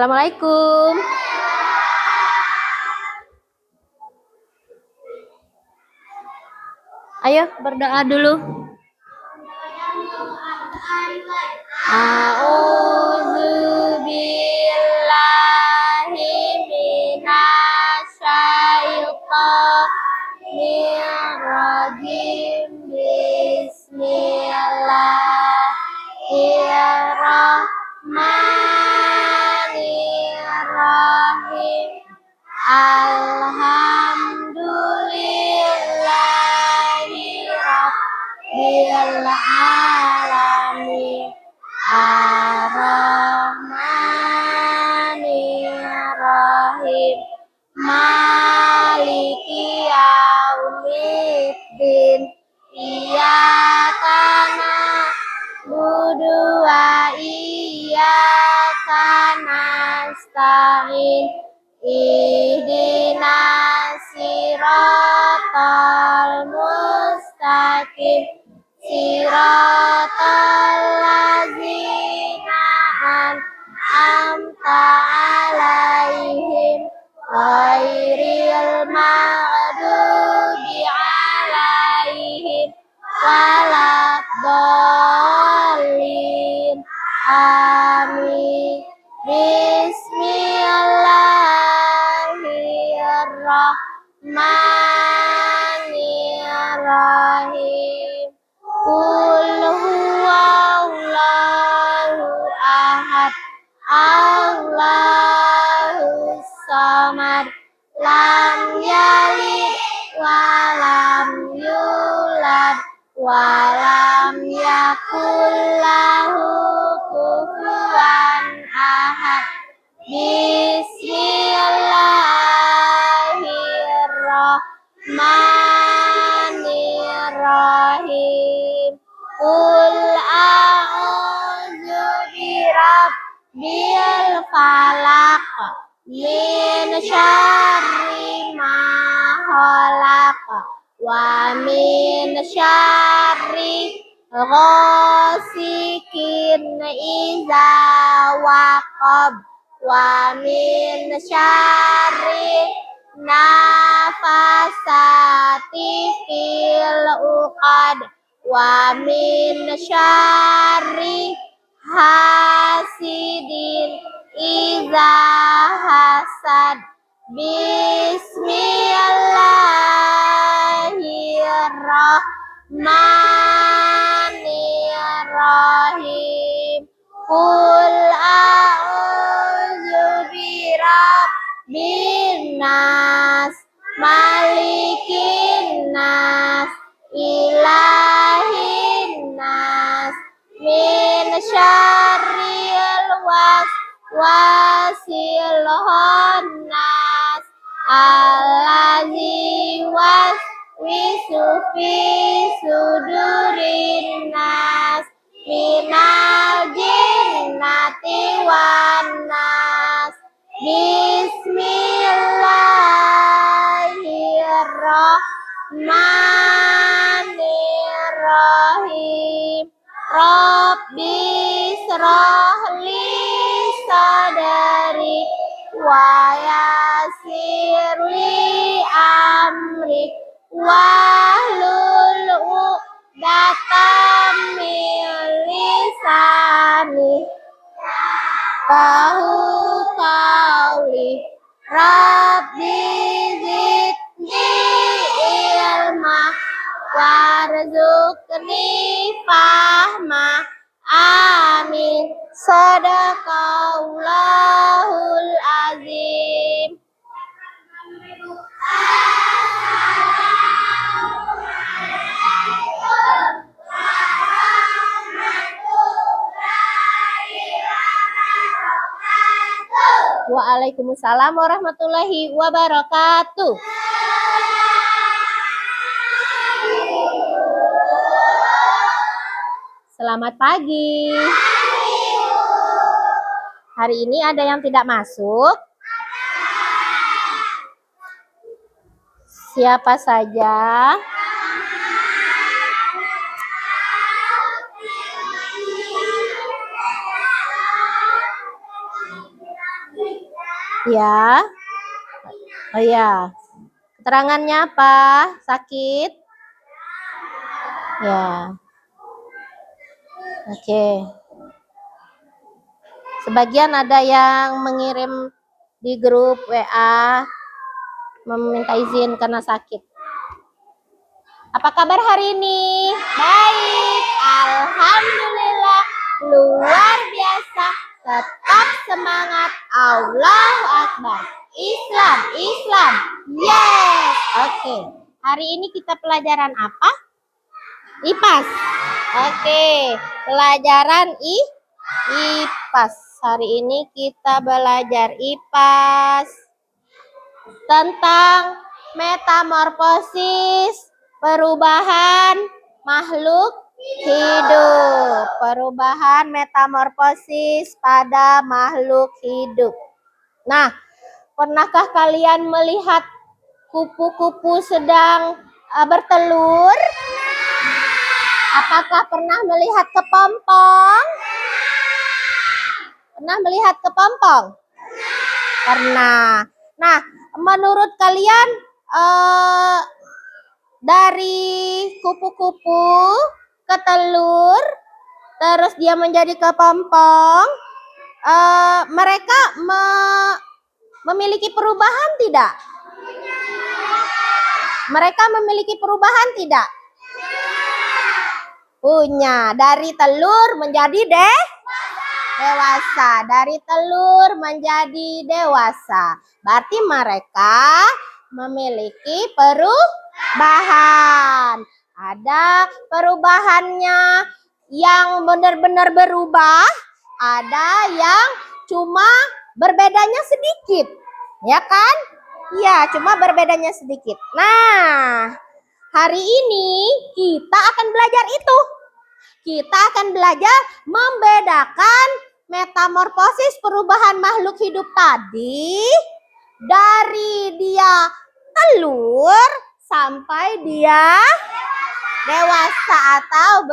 Assalamualaikum. Ayo berdoa dulu. A'udzu billahi minasyaitonir rajim. Bismillahirrahmanirrahim. Alhamdulillahi rabbil alamin. Ar-Rahmanir-Rahim. Maliki yaumiddin. Iyyaka na'budu wa iyyaka nasta'in. Ihdinas siratal mustaqim. Siratal ladzina an'amta 'alaihim ghairil maghdubi 'alaihim waladdallin. Amin. Bismillahirrahmanirrahim. Qul huwallahu ahad. Allahus samad. Lam yalid wa lam yulad wa lam yakul lahu kufuwan ahad. Bismillahirrahmanirrahim. Qul a'udzu birabbil falaq min syarri ma khalaq wa min syarri ghasikin idza waqab wa min syarri nafasati fil uqad wa min syarri hasidin idza hasad. Bismillahirrahmanirrahim. Qul a'udzu birabbin nas, malikin nas, ilahin nas, min syarril waswasil khannas, allazi waswisu fi sudurin nas, minal jinnati wan nas. Bismillahirrahmanirrahim. Rabbi shrah li sadri wa yassir li amri wahlul 'uqdatam min lisani yafqahu qawli. Rabbi zidni ilma warzuqni fahma. Amin. Shadaqallahul azim. Waalaikumsalam warahmatullahi wabarakatuh. Selamat pagi. Hari ini ada yang tidak masuk? Siapa saja? Ya. Oh ya. Keterangannya apa? Sakit? Ya. Oke. Sebagian ada yang mengirim di grup WA meminta izin karena sakit. Apa kabar hari ini? Baik, alhamdulillah, luar biasa. Tetap semangat, Allahu Akbar. Islam, Islam. Yes. Oke. Hari ini kita pelajaran apa? IPAS. Oke. Pelajaran IPAS. Hari ini kita belajar IPAS tentang metamorfosis, perubahan makhluk hidup. Perubahan metamorfosis pada makhluk hidup. Nah, pernahkah kalian melihat kupu-kupu sedang bertelur? Apakah pernah melihat kepompong? Pernah melihat kepompong? Pernah. Nah, menurut kalian dari kupu-kupu ke telur, terus dia menjadi kepompong, mereka memiliki perubahan tidak? Mereka memiliki perubahan tidak? Punya. Dari telur menjadi dewasa. Dari telur menjadi dewasa. Berarti mereka memiliki perubahan. Ada perubahannya yang benar-benar berubah, ada yang cuma berbedanya sedikit, ya kan? Ya, cuma berbedanya sedikit. Nah, hari ini kita akan belajar itu. Kita akan belajar membedakan metamorfosis perubahan makhluk hidup tadi dari dia telur sampai dia dewasa atau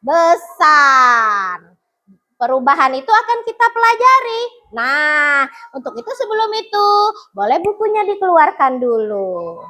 besar. Perubahan itu akan kita pelajari. Nah, untuk itu sebelum itu boleh bukunya dikeluarkan dulu.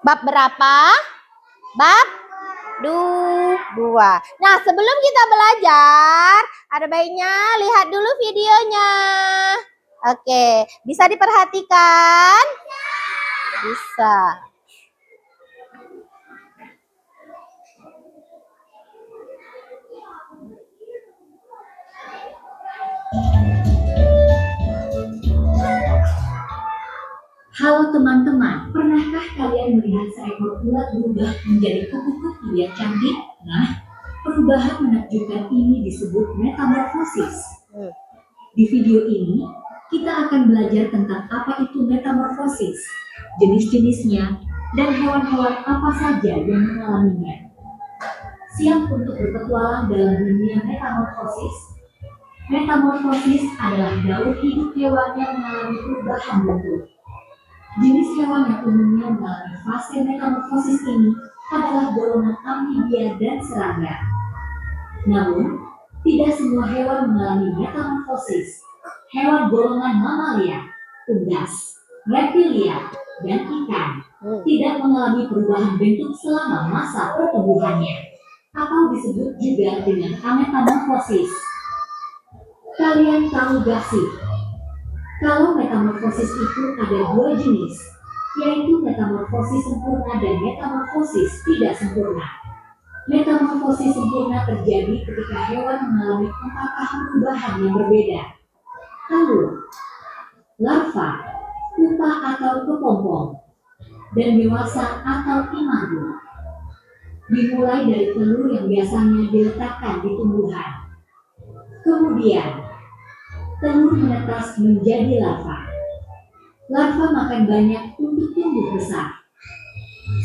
Bab berapa? Bab 2. Nah, sebelum kita belajar, ada baiknya lihat dulu videonya. Oke, bisa diperhatikan? Bisa. Halo teman-teman, pernahkah kalian melihat seekor ulat berubah menjadi kupu-kupu yang cantik? Nah, perubahan menakjubkan ini disebut metamorfosis. Di video ini, kita akan belajar tentang apa itu metamorfosis, jenis-jenisnya, dan hewan-hewan apa saja yang mengalaminya. Siap untuk berpetualang dalam dunia metamorfosis? Metamorfosis adalah daur hidup hewan yang mengalami perubahan bentuk. Jenis hewan yang umumnya mengalami fase metamorfosis ini adalah golongan amfibia dan serangga. Namun, tidak semua hewan mengalami metamorfosis. Hewan golongan mamalia, unggas, reptilia, dan ikan tidak mengalami perubahan bentuk selama masa pertumbuhannya, atau disebut juga dengan ametamorfosis. Kalian tahu gak sih? Kalau metamorfosis itu ada dua jenis, yaitu metamorfosis sempurna dan metamorfosis tidak sempurna. Metamorfosis sempurna terjadi ketika hewan mengalami 4 tahap perubahan yang berbeda. Telur, larva, pupa atau kepompong, dan dewasa atau imago. Dimulai dari telur yang biasanya diletakkan di tumbuhan. Kemudian, telur menetas menjadi larva. Larva makan banyak untuk tumbuh besar.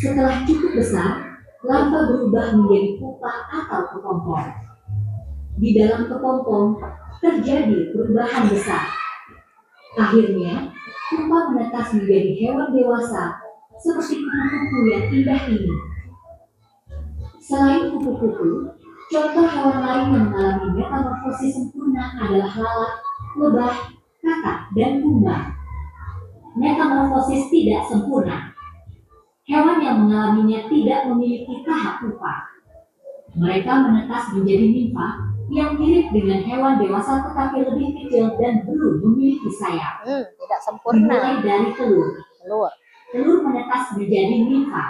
Setelah cukup besar, larva berubah menjadi pupa atau kepompong. Di dalam kepompong, terjadi perubahan besar. Akhirnya, pupa menetas menjadi hewan dewasa, seperti kupu-kupu yang indah ini. Selain kupu-kupu, contoh hewan lain yang mengalami metamorfosis sempurna adalah lalat, lebah, kakak, dan kumbang. Metamorfosis tidak sempurna. Hewan yang mengalaminya tidak memiliki tahap pupa. Mereka menetas menjadi nimfa yang mirip dengan hewan dewasa tetapi lebih kecil dan belum memiliki sayap. Tidak sempurna. Dimulai dari telur. Telur menetas menjadi nimfa.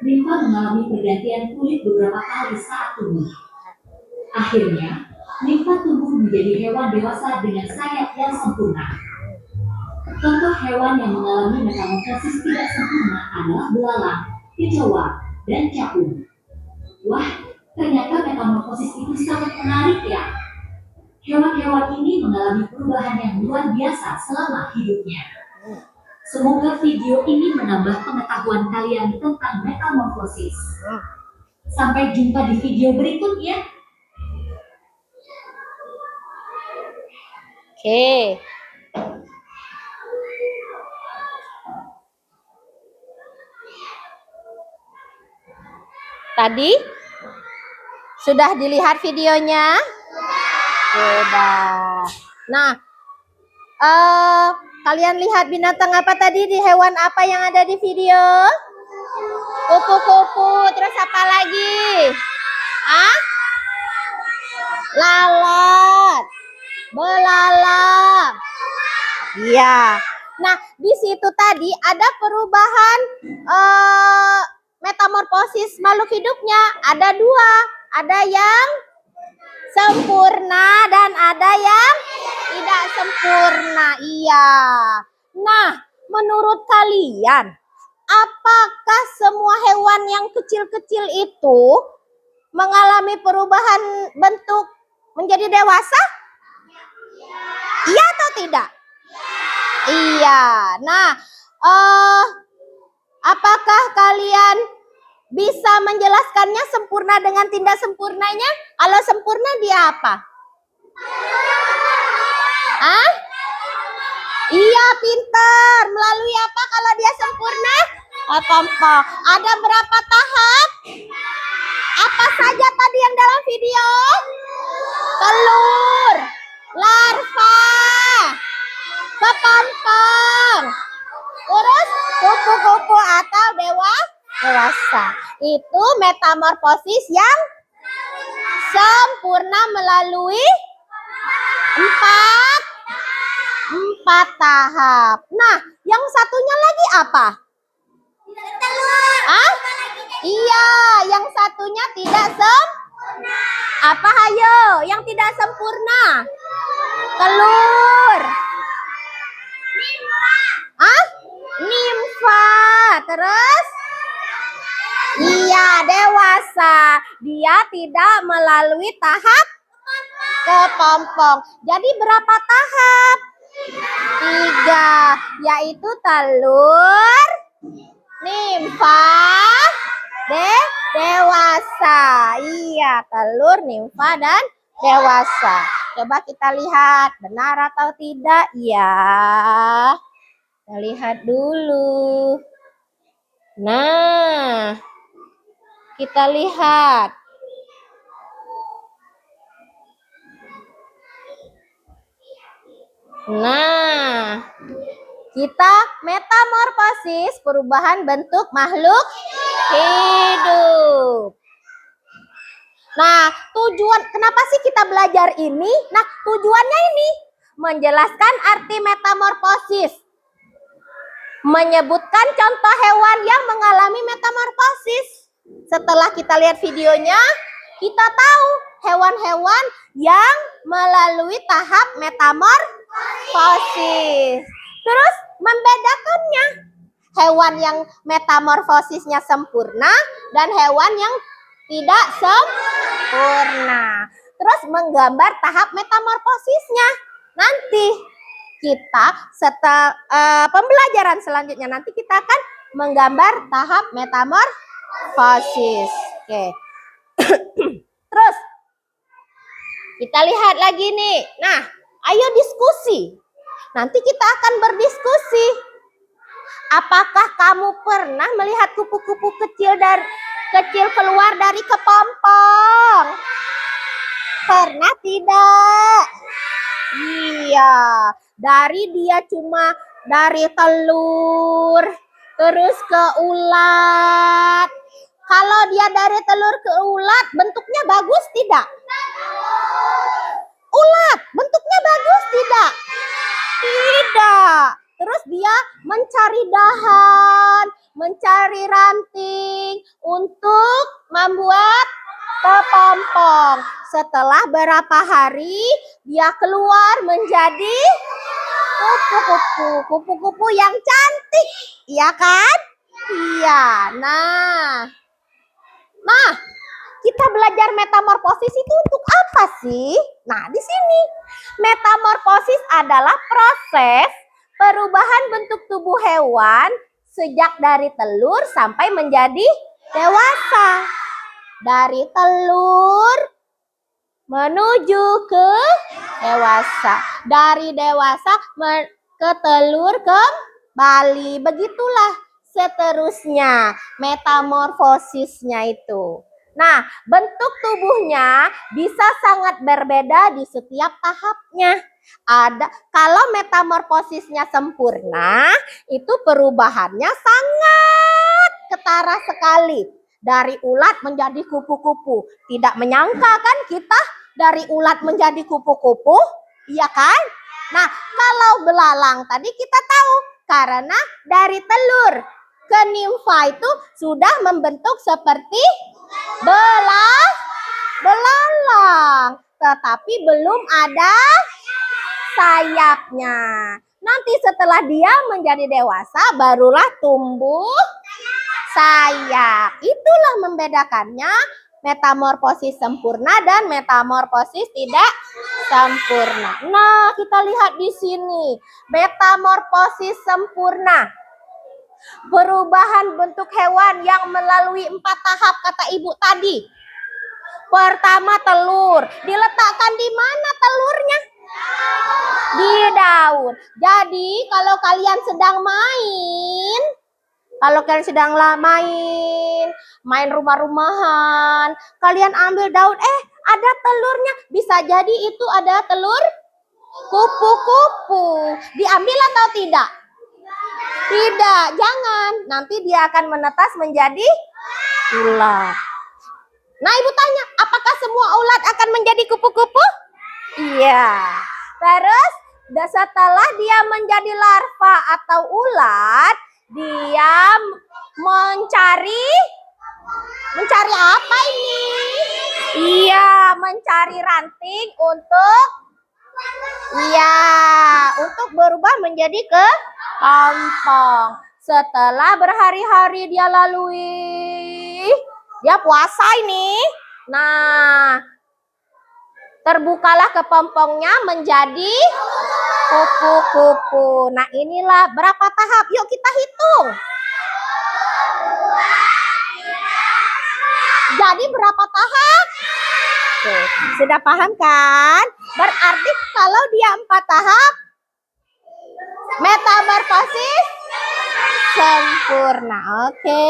Nimfa mengalami pergantian kulit beberapa kali saat tumbuh. Akhirnya, nimfa tumbuh menjadi hewan dewasa dengan sayap yang sempurna. Contoh hewan yang mengalami metamorfosis tidak sempurna adalah belalang, kecoa, dan capung. Wah, ternyata metamorfosis itu sangat menarik ya. Hewan-hewan ini mengalami perubahan yang luar biasa selama hidupnya. Semoga video ini menambah pengetahuan kalian tentang metamorfosis. Sampai jumpa di video berikutnya. Oke. Tadi sudah dilihat videonya? Sudah. Nah, kalian lihat binatang apa tadi, di hewan apa yang ada di video? Kupu-kupu, terus apa lagi? Lalat, belalang. Iya. Nah, di situ tadi ada perubahan metamorfosis makhluk hidupnya. Ada dua. Ada yang sempurna dan ada yang tidak sempurna. Iya. Nah, menurut kalian, apakah semua hewan yang kecil-kecil itu mengalami perubahan bentuk menjadi dewasa? Iya atau tidak? Iya. Nah, apakah kalian bisa menjelaskannya sempurna dengan tidak sempurnanya? Kalau sempurna dia apa? Iya, pintar. Melalui apa kalau dia sempurna? Kepompong. Ada berapa tahap? Apa saja tadi yang dalam video? Telur, larva, kepompong, terus kupu-kupu atau dewasa. Itu metamorfosis yang sempurna melalui empat tahap. Nah, yang satunya lagi apa? Iya, yang satunya tidak sempurna. Apa hayo? Yang tidak sempurna? Telur. Nimfa. Terus? Iya, dewasa. Dia tidak melalui tahap kepompong. Jadi berapa tahap? 3, yaitu telur, nimfa, dewasa. Iya, telur, nimfa, dan dewasa. Coba kita lihat benar atau tidak ya. Kita lihat dulu. Nah, kita lihat. Nah, kita metamorfosis, perubahan bentuk makhluk hidup. Nah, tujuan kenapa sih kita belajar ini? Nah, tujuannya ini menjelaskan arti metamorfosis. Menyebutkan contoh hewan yang mengalami metamorfosis. Setelah kita lihat videonya, kita tahu hewan-hewan yang melalui tahap metamorfosis. Terus membedakannya, hewan yang metamorfosisnya sempurna dan hewan yang tidak sempurna. Terus menggambar tahap metamorfosisnya. Nanti kita setelah pembelajaran selanjutnya nanti kita akan menggambar tahap metamorfosis. Oke. Terus kita lihat lagi nih. Nah, ayo diskusi. Nanti kita akan berdiskusi. Apakah kamu pernah melihat kupu-kupu kecil keluar dari kepompong? Pernah tidak? Iya, dia cuma dari telur terus ke ulat. Kalau dia dari telur ke ulat, bentuknya bagus tidak? Ulat, bentuknya bagus tidak? Tidak. Terus dia mencari dahan, mencari ranting untuk membuat kepompong. Setelah berapa hari, dia keluar menjadi kupu-kupu yang cantik, iya kan? Iya. Nah, kita belajar metamorfosis itu untuk apa sih? Nah, di sini metamorfosis adalah proses perubahan bentuk tubuh hewan sejak dari telur sampai menjadi dewasa. Dari telur menuju ke dewasa. Dari dewasa ke telur kembali. Begitulah seterusnya metamorfosisnya itu. Nah, bentuk tubuhnya bisa sangat berbeda di setiap tahapnya. Kalau metamorfosisnya sempurna, itu perubahannya sangat ketara sekali. Dari ulat menjadi kupu-kupu. Tidak menyangka kan kita dari ulat menjadi kupu-kupu? Iya kan? Nah, kalau belalang tadi kita tahu karena dari telur ke nimfa itu sudah membentuk seperti belalang, tetapi belum ada sayapnya. Nanti setelah dia menjadi dewasa barulah tumbuh sayap. Itulah membedakannya metamorfosis sempurna dan metamorfosis tidak sempurna. Nah, kita lihat di sini metamorfosis sempurna. Perubahan bentuk hewan yang melalui 4 tahap kata ibu tadi. Pertama telur. Diletakkan di mana telurnya? Di daun. Jadi kalau kalian sedang main rumah-rumahan, kalian ambil daun, ada telurnya. Bisa jadi itu ada telur kupu-kupu. Diambil atau tidak? Tidak, jangan. Nanti dia akan menetas menjadi ulat. Nah, ibu tanya, apakah semua ulat akan menjadi kupu-kupu? Iya. Terus, setelah dia menjadi larva atau ulat, dia mencari apa ini? Iya, mencari ranting untuk berubah menjadi kepompong. Setelah berhari-hari dia lalui, dia puasa ini. Nah, terbukalah kepompongnya menjadi kupu-kupu. Nah, inilah berapa tahap. Yuk kita hitung. Jadi berapa tahap? Oke, sudah paham kan? Berarti kalau dia 4 tahap, metamorfosis sempurna. Oke,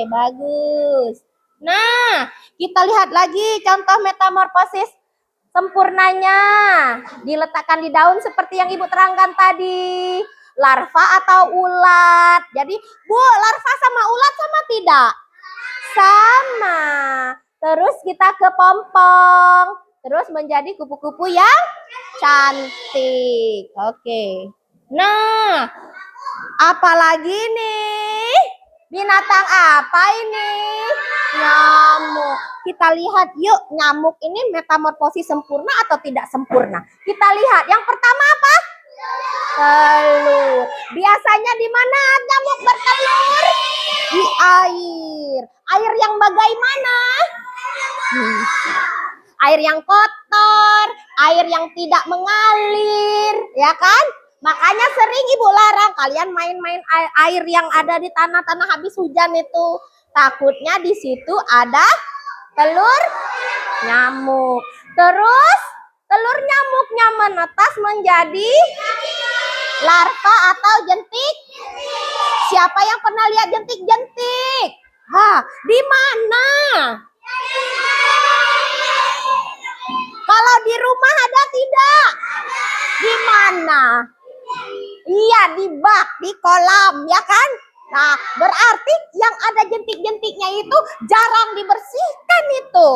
bagus. Nah, kita lihat lagi contoh metamorfosis sempurnanya. Diletakkan di daun seperti yang ibu terangkan tadi. Larva atau ulat. Jadi, Bu, larva sama ulat sama tidak? Sama. Terus kita ke pompong. Terus menjadi kupu-kupu yang cantik. Oke. Nah, apalagi nih? Binatang apa ini? Nyamuk. Kita lihat yuk, nyamuk ini metamorfosis sempurna atau tidak sempurna? Kita lihat. Yang pertama apa? Telur. Biasanya di mana nyamuk bertelur? Di air. Air yang bagaimana? Air yang kotor, air yang tidak mengalir, ya kan? Makanya sering ibu larang kalian main-main air yang ada di tanah-tanah habis hujan itu. Takutnya di situ ada telur nyamuk. Terus telur nyamuknya menetas menjadi larva atau jentik. Siapa yang pernah lihat jentik-jentik? Di mana? Kalau di rumah ada tidak? Di mana? Iya, di bak, di kolam, ya kan? Nah, berarti yang ada jentik-jentiknya itu jarang dibersihkan itu.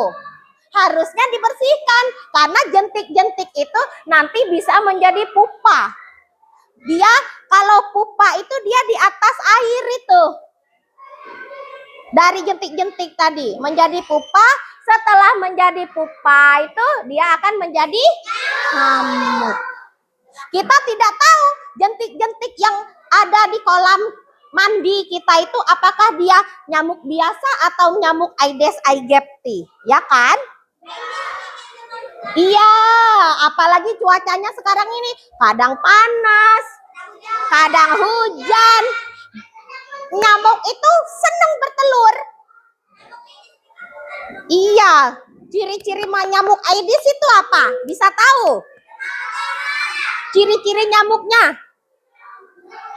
Harusnya dibersihkan karena jentik-jentik itu nanti bisa menjadi pupa. Dia kalau pupa itu dia di atas air itu. Dari jentik-jentik tadi menjadi pupa, setelah menjadi pupa itu dia akan menjadi nyamuk. Kita tidak tahu jentik-jentik yang ada di kolam mandi kita itu apakah dia nyamuk biasa atau nyamuk Aedes aegypti, ya kan? Iya, apalagi cuacanya sekarang ini kadang panas, kadang hujan. Nyamuk itu senang bertelur. Iya, ciri-ciri nyamuk Aedes itu apa? Bisa tahu? Ciri-ciri nyamuknya?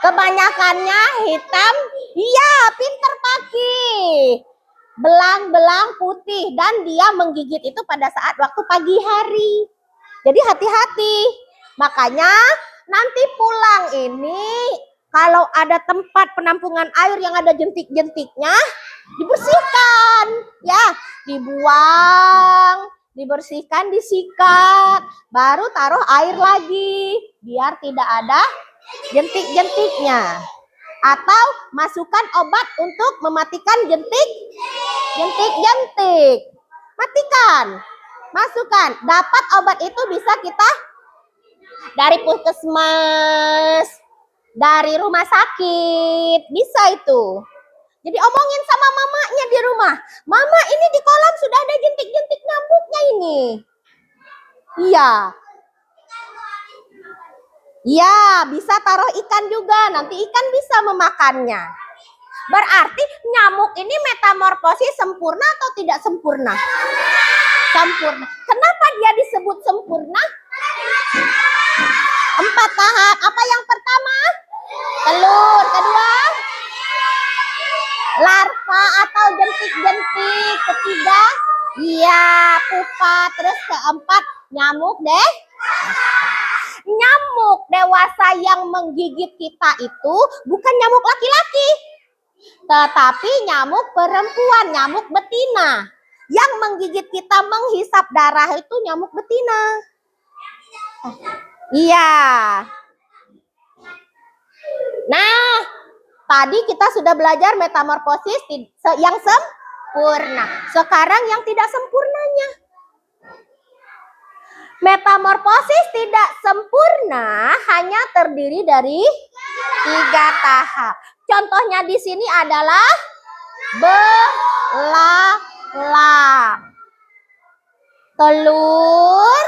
Kebanyakannya hitam. Iya, pinter Paki. Belang-belang putih dan dia menggigit itu pada saat waktu pagi hari. Jadi hati-hati. Makanya nanti pulang ini kalau ada tempat penampungan air yang ada jentik-jentiknya, dibersihkan, ya, dibuang, dibersihkan, disikat, baru taruh air lagi, biar tidak ada jentik-jentiknya. Atau masukkan obat untuk mematikan jentik-jentik. Matikan, masukkan. Dapat obat itu bisa kita dari puskesmas, dari rumah sakit, bisa itu. Jadi omongin sama mamanya di rumah. Mama, ini di kolam sudah ada jentik-jentik nyamuknya ini. Iya. Iya, bisa taruh ikan juga. Nanti ikan bisa memakannya. Berarti nyamuk ini metamorfosis sempurna atau tidak sempurna? Sempurna. Kenapa dia disebut sempurna? 4 tahap. Apa yang pertama? Telur. Kedua? Larva atau jentik-jentik. Ketiga? Iya, pupa. Terus keempat, nyamuk deh. Nyamuk dewasa yang menggigit kita itu bukan nyamuk laki-laki, tetapi nyamuk perempuan, nyamuk betina. Yang menggigit kita menghisap darah itu nyamuk betina. Iya. Nah, tadi kita sudah belajar metamorfosis yang sempurna. Sekarang yang tidak sempurnanya. Metamorfosis tidak sempurna hanya terdiri dari 3 tahap. Contohnya di sini adalah belalang, telur.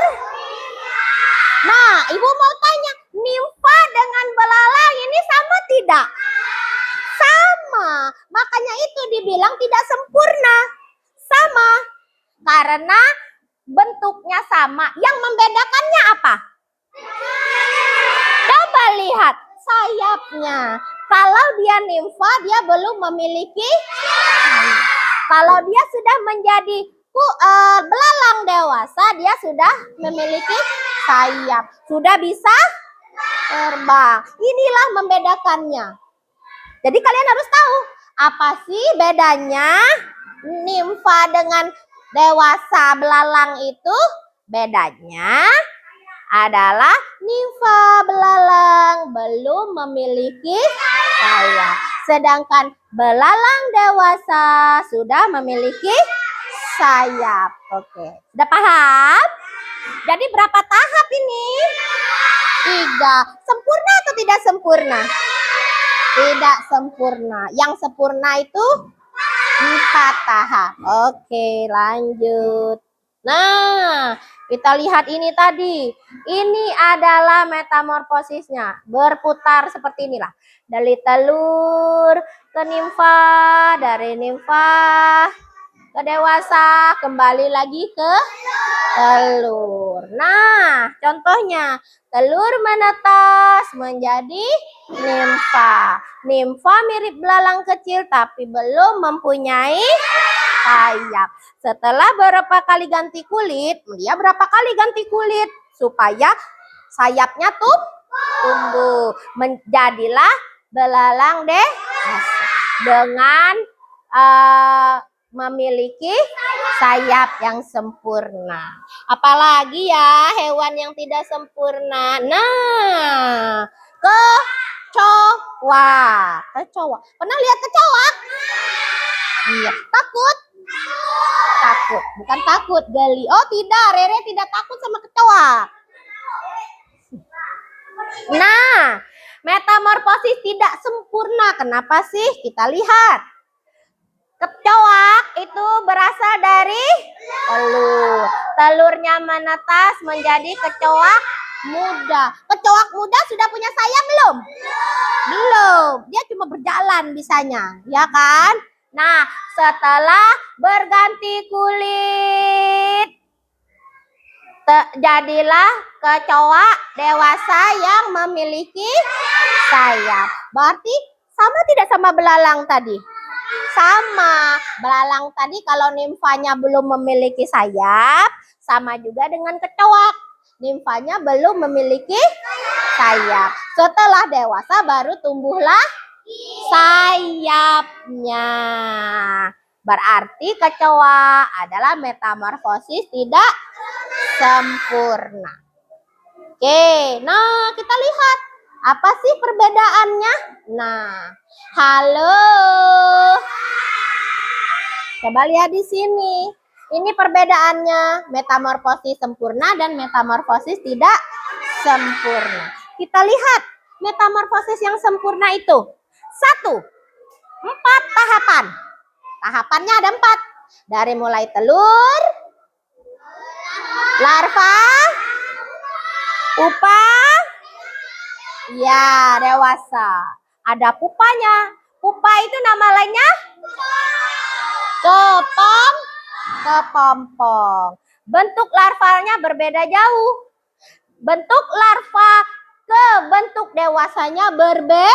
Nah, ibu mau tanya, nimfa dengan belalang ini sama tidak? Sama. Makanya itu dibilang tidak sempurna. Sama. Karena bentuknya sama. Yang membedakannya apa? Coba lihat sayapnya. Kalau dia nimfa, dia belum memiliki sayap. Kalau dia sudah menjadi belalang dewasa, dia sudah memiliki sayap. Sudah bisa terbang. Inilah membedakannya. Jadi kalian harus tahu apa sih bedanya nimfa dengan dewasa belalang itu. Bedanya adalah nimfa belalang belum memiliki sayap. Sedangkan Belalang dewasa sudah memiliki sayap. Oke, sudah paham? Jadi berapa tahap ini? 3. Sempurna atau tidak sempurna? Tidak sempurna. Yang sempurna itu 4 tahap. Oke, lanjut. Nah, kita lihat ini tadi. Ini adalah metamorfosisnya. Berputar seperti inilah. Dari telur ke nimfa, dari nimfa ke dewasa, kembali lagi ke telur. Nah, contohnya telur menetas menjadi nimfa. Nimfa mirip belalang kecil tapi belum mempunyai sayap. Setelah berapa kali ganti kulit, dia berapa kali ganti kulit supaya sayapnya tumbuh. Menjadilah belalang dewasa dengan memiliki sayap yang sempurna. Apalagi ya hewan yang tidak sempurna. Nah, kecoa. Kecoa. Pernah lihat kecoa? Iya. Takut? Takut. Bukan takut, geli. Oh tidak, Rere tidak takut sama kecoa. Nah, metamorfosis tidak sempurna. Kenapa sih? Kita lihat. Kecoa itu berasal dari telur. Telurnya menetas menjadi kecoa muda. Kecoa muda sudah punya sayap belum? Belum. Dia cuma berjalan bisanya, ya kan? Nah, setelah berganti kulit, jadilah kecoa dewasa yang memiliki sayap. Berarti sama tidak sama belalang tadi? Sama. Belalang tadi kalau nimfanya belum memiliki sayap, sama juga dengan kecoa. Nimfanya belum memiliki sayap. Setelah dewasa baru tumbuhlah sayapnya. Berarti kecoa adalah metamorfosis tidak sempurna. Oke, nah kita lihat. Apa sih perbedaannya? Nah, halo. Coba lihat di sini. Ini perbedaannya, metamorfosis sempurna dan metamorfosis tidak sempurna. Kita lihat metamorfosis yang sempurna itu. 1. 4 tahapan. Tahapannya ada 4. Dari mulai telur, larva, pupa, ya dewasa. Ada pupanya. Pupa itu nama lainnya kepompong. Bentuk larvanya berbeda jauh. Bentuk larva ke bentuk dewasanya berbeda.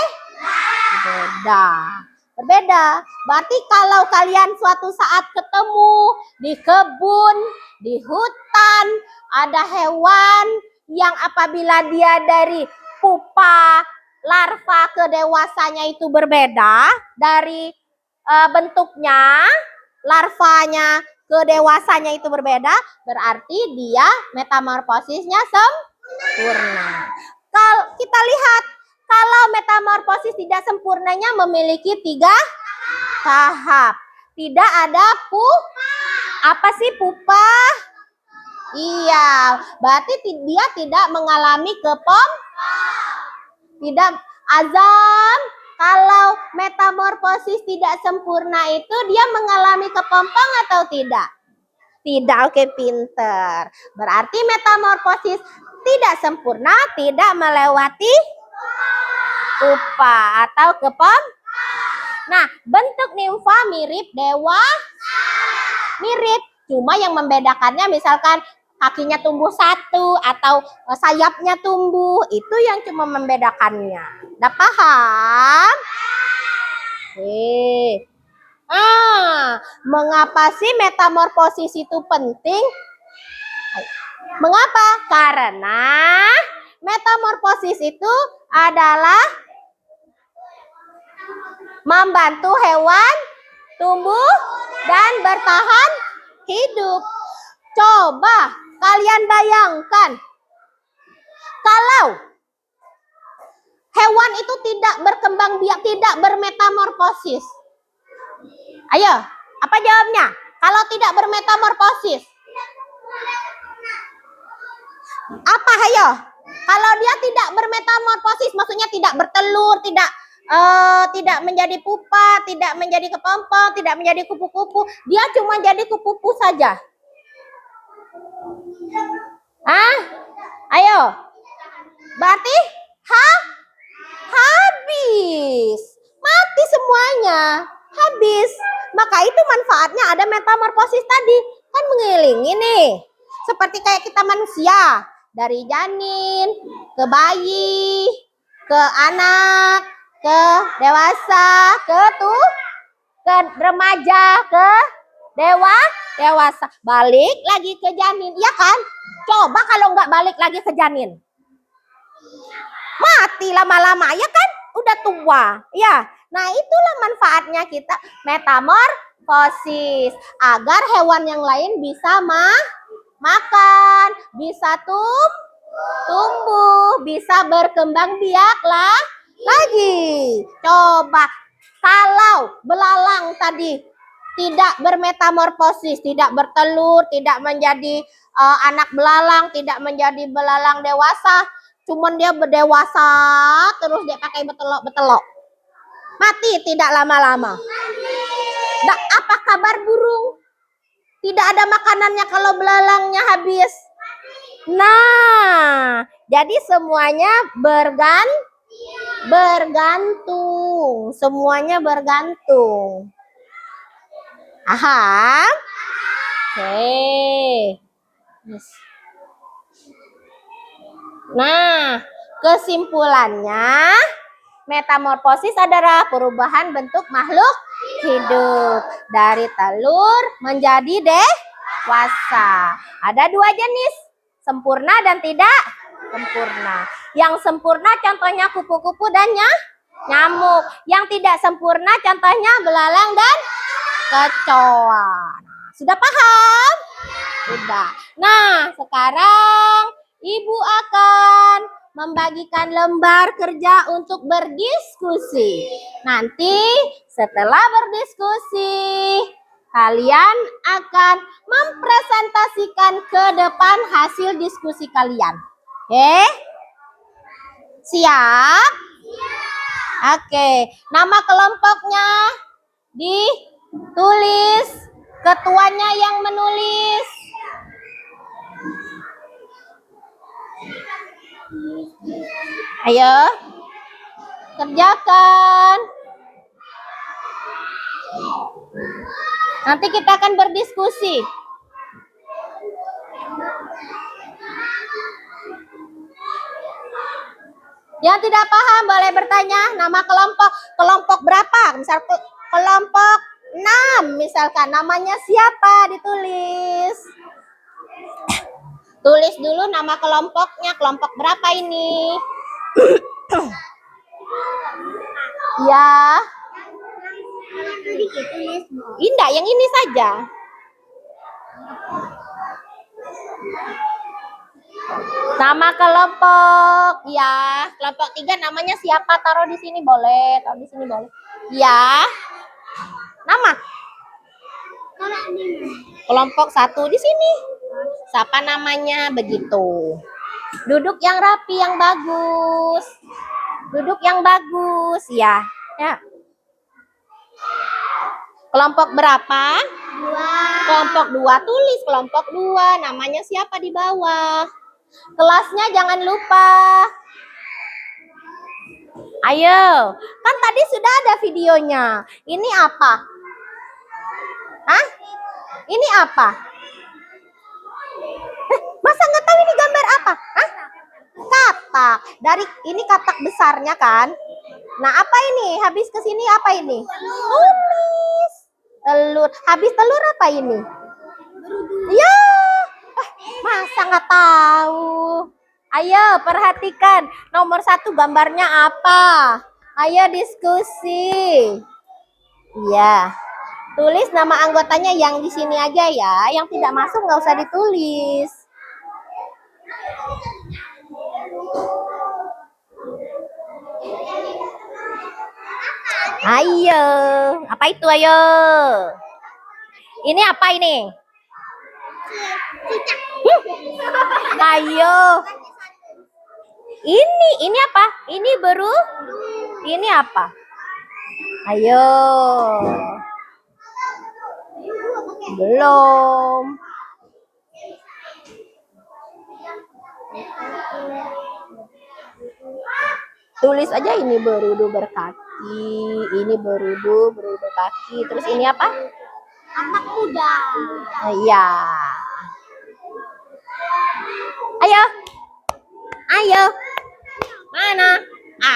Berarti kalau kalian suatu saat ketemu di kebun, di hutan, ada hewan yang apabila dia dari pupa larva ke dewasanya itu berbeda dari bentuknya, larvanya ke dewasanya itu berbeda, berarti dia metamorfosisnya sempurna. Kalau kita lihat, kalau metamorfosis tidak sempurnanya memiliki 3 tahap. Tidak ada apa sih pupa? Iya, berarti dia tidak mengalami tidak azam. Kalau metamorfosis tidak sempurna itu dia mengalami kepompong atau tidak? Tidak. Oke, pinter. Berarti metamorfosis tidak sempurna tidak melewati pupa atau kepompong. Nah, bentuk nimfa mirip dewa. Mirip. Cuma yang membedakannya misalkan kakinya tumbuh 1 atau sayapnya tumbuh. Itu yang cuma membedakannya. Udah paham? Oke. Mengapa sih metamorfosis itu penting? Mengapa? Karena metamorfosis itu adalah membantu hewan tumbuh dan bertahan hidup. Coba kalian bayangkan kalau hewan itu tidak berkembang biak, tidak bermetamorfosis. Ayo, apa jawabnya? Kalau tidak bermetamorfosis. Apa ayo? Kalau dia tidak bermetamorfosis, maksudnya tidak bertelur, tidak menjadi pupa, tidak menjadi kepompong, tidak menjadi kupu-kupu, dia cuma jadi kupu-kupu saja. Ah, ayo. Berarti habis. Mati semuanya. Habis. Maka itu manfaatnya ada metamorfosis tadi. Kan mengelilingi nih. Seperti kayak kita manusia. Dari janin, ke bayi, ke anak, ke dewasa, ke remaja, ke dewasa. Balik lagi ke janin. Iya kan? Coba kalau nggak balik lagi ke janin. Mati lama-lama, ya kan? Udah tua. Ya. Nah, itulah manfaatnya kita metamorfosis. Agar hewan yang lain bisa makan, bisa tumbuh, bisa berkembang biak lagi. Coba kalau belalang tadi tidak bermetamorfosis, tidak bertelur, tidak menjadi anak belalang, tidak menjadi belalang dewasa, cuman dia berdewasa terus dia pakai betelok. Mati tidak lama-lama. Nah, apa kabar burung? Tidak ada makanannya kalau belalangnya habis. Nah, jadi semuanya bergantung. Semuanya bergantung. Aha. Oke. Nah, kesimpulannya metamorfosis adalah perubahan bentuk makhluk hidup dari telur menjadi dewasa. Ada dua jenis, sempurna dan tidak sempurna. Yang sempurna contohnya kupu-kupu dan nyamuk. Yang tidak sempurna contohnya belalang dan kecoa. Sudah paham? Sudah. Nah, sekarang Ibu akan membagikan lembar kerja untuk berdiskusi. Nanti setelah berdiskusi, kalian akan mempresentasikan ke depan hasil diskusi kalian. Oke? Siap? Oke. Nama kelompoknya ditulis. Ketuanya yang menulis. Ayo, kerjakan. Nanti kita akan berdiskusi. Yang tidak paham boleh bertanya nama kelompok berapa? Misal kelompok 6 misalkan, namanya siapa, ditulis. Tulis dulu nama kelompoknya, kelompok berapa ini? Ya. Indah, yang ini saja. Nama kelompok, ya. Kelompok 3 namanya siapa? Taruh di sini boleh, taruh di sini boleh. Ya. Nama. Kelompok 1 di sini. Siapa namanya? Begitu. Duduk yang rapi, yang bagus. Duduk yang bagus, ya. Ya. Kelompok berapa? 2. Kelompok 2, tulis kelompok 2. Namanya siapa di bawah? Kelasnya jangan lupa. Ayo, kan tadi sudah ada videonya. Ini apa? Hah? Ini apa? Masa nggak tahu ini gambar apa? Hah? Katak. Dari ini katak besarnya kan? Nah, apa ini? Habis ke sini apa ini? Tulis. Telur. Habis telur apa ini? Ya. Masa nggak tahu? Ayo perhatikan. Nomor 1 gambarnya apa? Ayo diskusi. Iya. Tulis nama anggotanya yang di sini aja ya. Yang tidak masuk nggak usah ditulis. Ayo, apa itu ayo? Ini apa ini? Ayo. Ini apa? Ini baru? Ini apa? Ayo. Belum. Tulis aja ini berudu berkaki, ini berudu berkaki. Terus ini apa? Anak muda. Iya. Ayo. Ayo. Mana?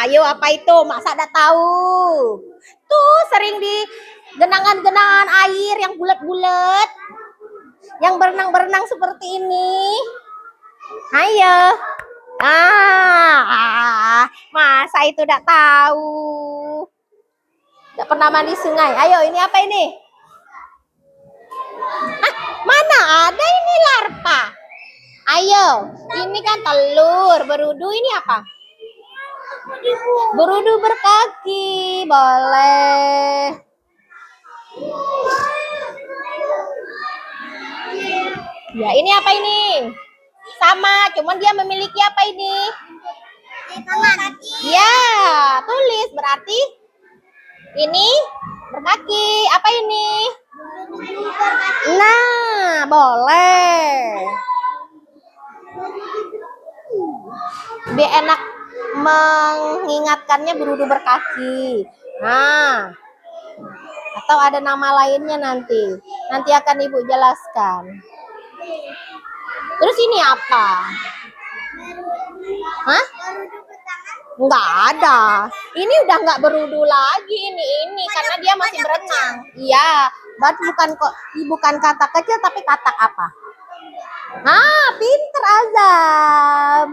Ayo apa itu? Masa ada tahu? Tuh sering di genangan-genangan air yang bulat-bulat. Yang berenang-berenang seperti ini. Ayo. Masa itu tidak tahu? Tidak pernah mandi sungai. Ayo, ini apa ini? Mana ada ini larva? Ayo, ini kan telur. Berudu ini apa? Berudu berkaki. Boleh. Ya, ini apa ini? Sama, cuman dia memiliki apa ini? Ya, tulis berarti ini berkaki. Apa ini? Nah, boleh. Biar enak mengingatkannya berudu berkaki. Nah, atau ada nama lainnya nanti. Nanti akan Ibu jelaskan. Terus ini apa? Hah? Enggak ada. Ini udah enggak berudu lagi ini karena dia masih berenang. Iya, berarti bukan katak kecil tapi katak apa? Pinter Azam.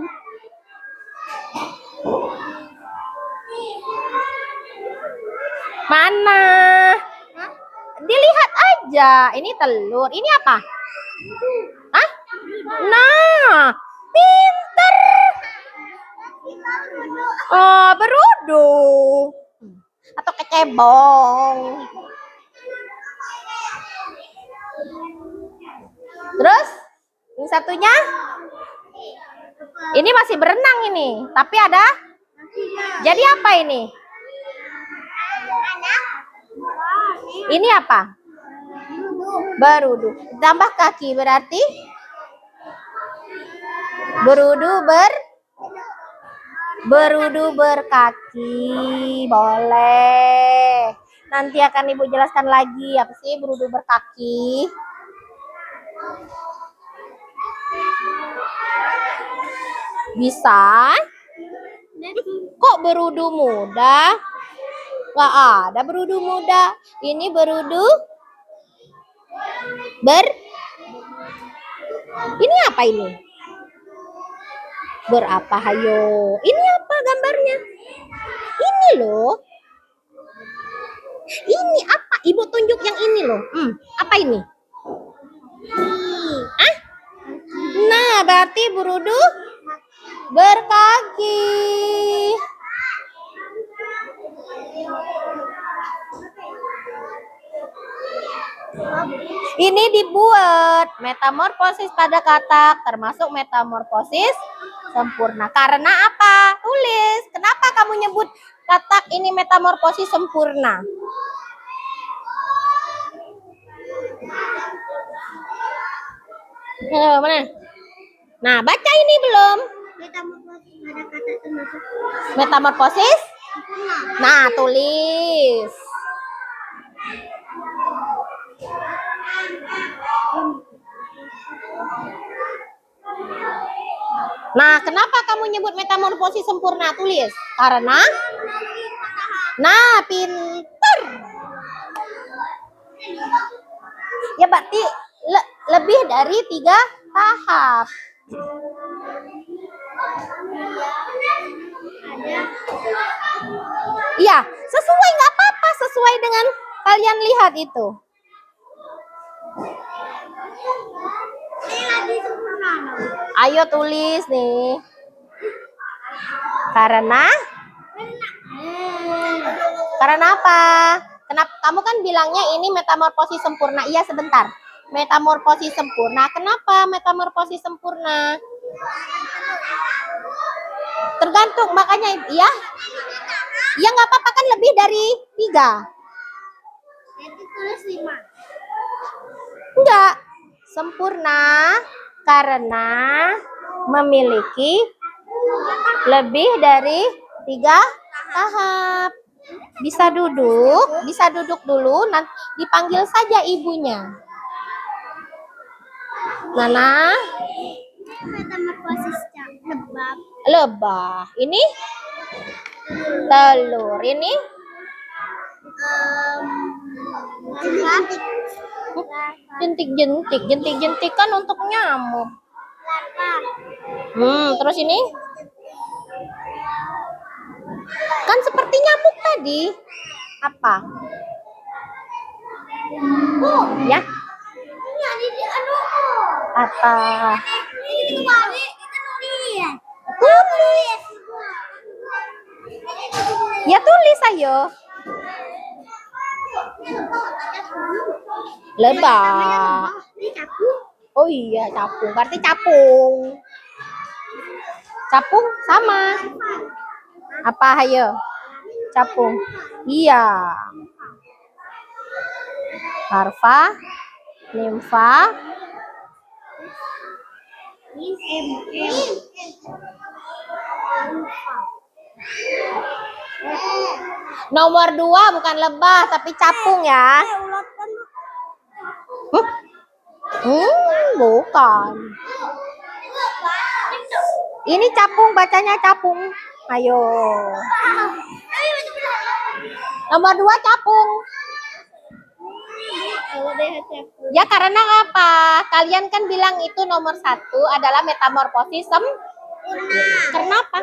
Mana? Dilihat aja. Ini telur. Ini apa? Hah? Nah, pinter. Oh, berudu. Atau kecebong. Terus, yang satunya? Ini masih berenang ini. Tapi ada? Jadi apa ini? Ini apa? Berudu. Tambah kaki berarti? Berudu berkaki. Boleh. Nanti akan Ibu jelaskan lagi apa sih berudu berkaki. Bisa? Kok berudu muda? Nggak ada berudu muda. Ini berudu ini apa ini? Berapa hayo? Ini apa gambarnya? Ini loh. Ini apa? Ibu tunjuk yang ini loh. Apa ini? Nah, berarti berudu berkaki. Ini dibuat metamorfosis pada katak, termasuk metamorfosis sempurna. Karena apa? Tulis. Kenapa kamu nyebut katak ini metamorfosis sempurna? Mana? Nah, baca ini belum? Metamorfosis? Nah, tulis. Nah, kenapa kamu nyebut metamorfosis sempurna? Tulis. Karena? Nah, pinter. Ya, berarti lebih dari 3 tahap. Iya, sesuai nggak apa-apa, sesuai dengan kalian lihat itu. Ayo tulis nih. Karena Karena apa? Kenapa kamu kan bilangnya ini metamorfosis sempurna? Iya, sebentar. Metamorfosis sempurna. Kenapa metamorfosis sempurna? Tergantung, makanya ya. Ya nggak apa-apa, kan lebih dari 3. Jadi tulis 5. Enggak. Sempurna karena memiliki lebih dari 3 tahap. Bisa duduk dulu, nanti dipanggil saja ibunya. Nana, Metamorfosis lebah. lebah. Ini telur. Ini Jentik. jentik-jentik. Jentik-jentik kan untuk nyamuk. Terus ini kan seperti nyamuk tadi. Apa? Ya. Apa? Tulis. Ya tulis ayo. Lebah. Oh iya, capung. Berarti capung. Capung sama. Apa ayo? Capung. Iya. Larva, nimfa, nomor 2 bukan lebah tapi capung ya. Bukan. Ini capung, bacanya capung. Ayo. Nomor 2 capung. Ya karena apa? Kalian kan bilang itu nomor 1 adalah metamorfosis Kenapa?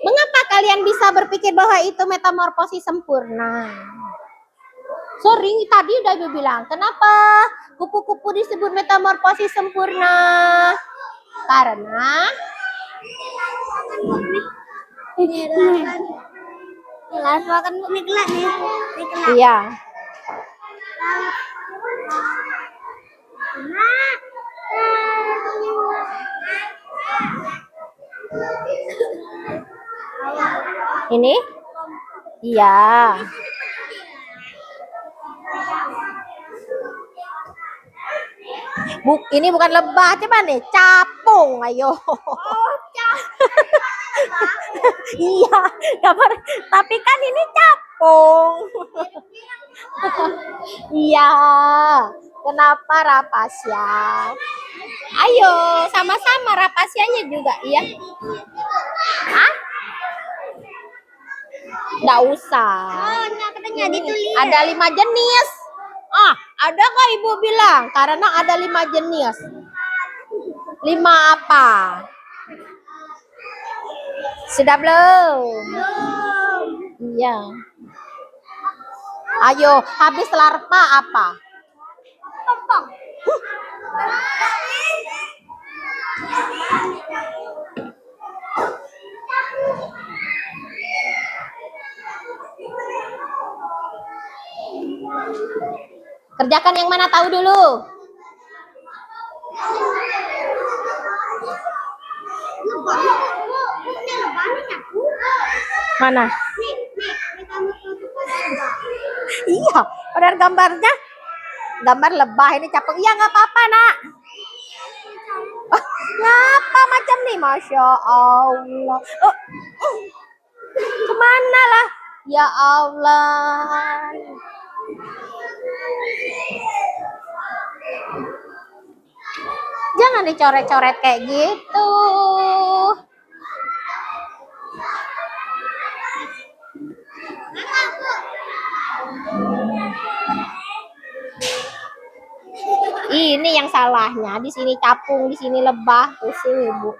Mengapa kalian bisa berpikir bahwa itu metamorfosis sempurna? Sorry, tadi udah ibu bilang. Kenapa kupu-kupu disebut metamorfosis sempurna? Karena larva kan miklat nih. iya. Ini? Iya. Ini bukan lebah, coba nih, capung, ayo. Iya, gambar. Tapi kan ini capung. Iya. Kenapa rapasia? Ayo, sama-sama rapasianya juga, iya. Hah? Nggak usah. Katanya ditulis. Ada 5 jenis. Ada kok ibu bilang? Karena ada 5 jenis. 5 apa? Sudah belum? Iya. Ayo, habis larva apa? Kerjakan yang mana tahu dulu. Mana? Iya, pada gambarnya. Gambar lebah ini capung. Iya, nggak apa-apa, nak. Ngapa macam nih? Masya Allah. Kemana lah? Ya Allah. Jangan dicoret-coret kayak gitu. Ini yang salahnya. Di sini capung, di sini lebah. Pusing ibu.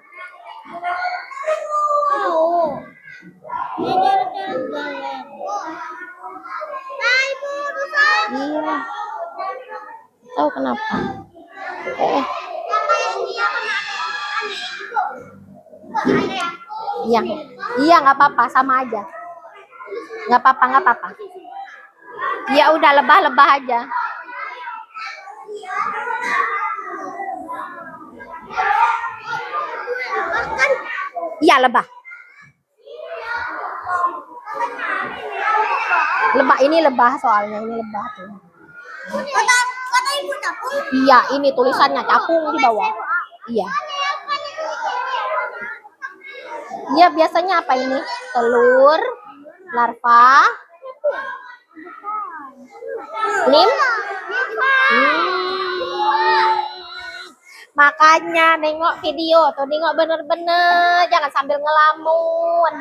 Iya. Tahu kenapa? Iya, iya nggak apa-apa, sama aja. Nggak apa-apa, nggak apa-apa. Ya udah lebah-lebah aja. Iya lebah. Lebah ini lebah soalnya ini lebah tuh. Kata ibu capung. Iya ini tulisannya capung di bawah. Iya. Iya biasanya apa ini? Telur, larva, nim. Makanya nengok video tuh, nengok bener-bener, jangan sambil ngelamun.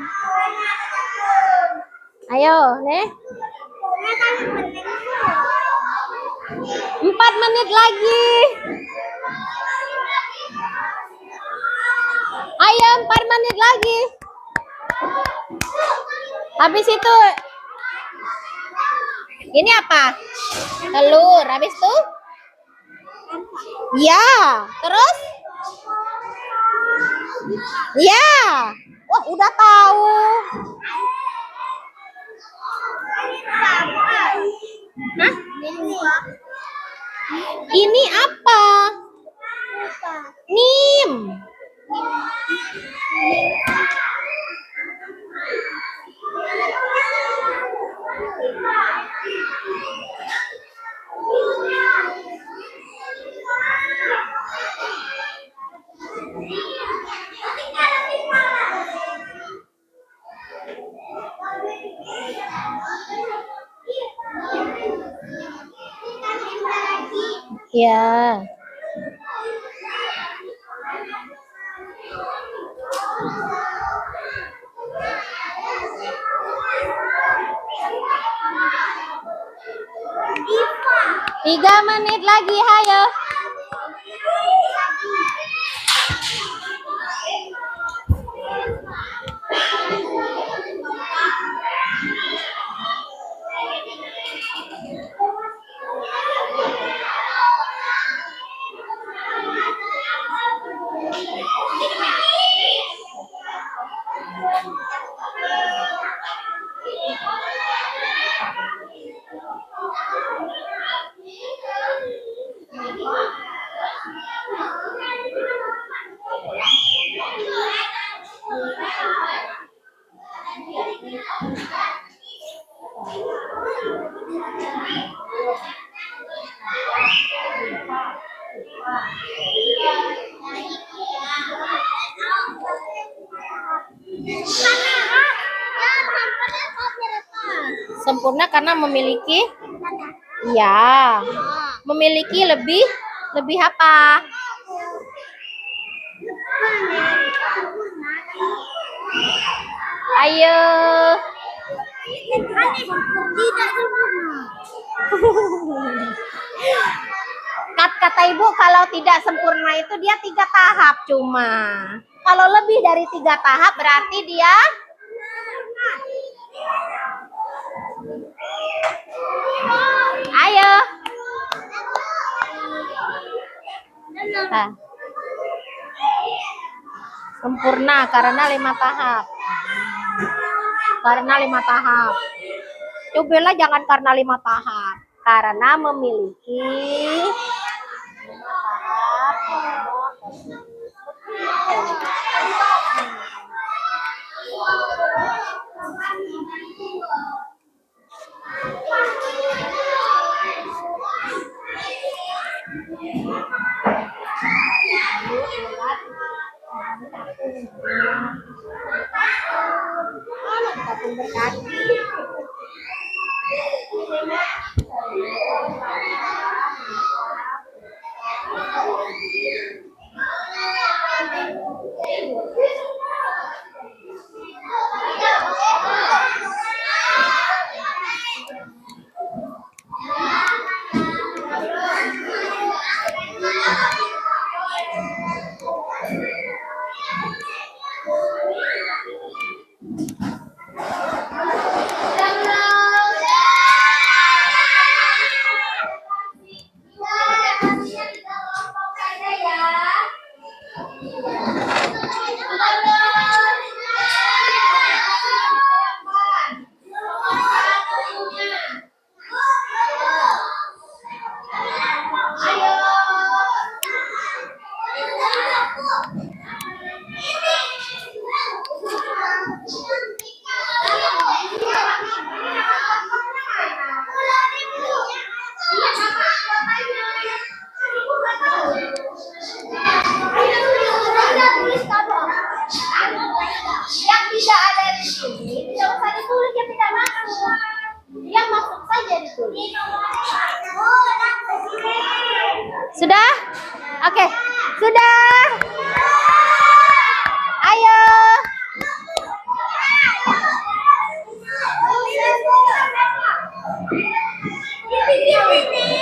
Ayo, nih. 4 menit lagi. Ayo 4 menit lagi. Habis itu ini apa? Telur. Habis itu? Ya. Terus? Ya. Wah, udah tahu. Hah? Ini apa? Nim. Ya. Tiga menit lagi, hayo. Sempurna karena memiliki, ya, memiliki lebih apa? Ayo. Tidak sempurna. Kata ibu kalau tidak sempurna itu dia 3 tahap cuma. Kalau lebih dari 3 tahap berarti dia ayo. Nah. Sempurna karena 5 tahap. Karena 5 tahap. Cobalah jangan karena 5 tahap. Karena memiliki 5 tahap. Yang tidak ada di sini tidak usah ditulis, yang tidak masuk. Yang masuk saja ditulis. Sudah? Oke, sudah. Ayo.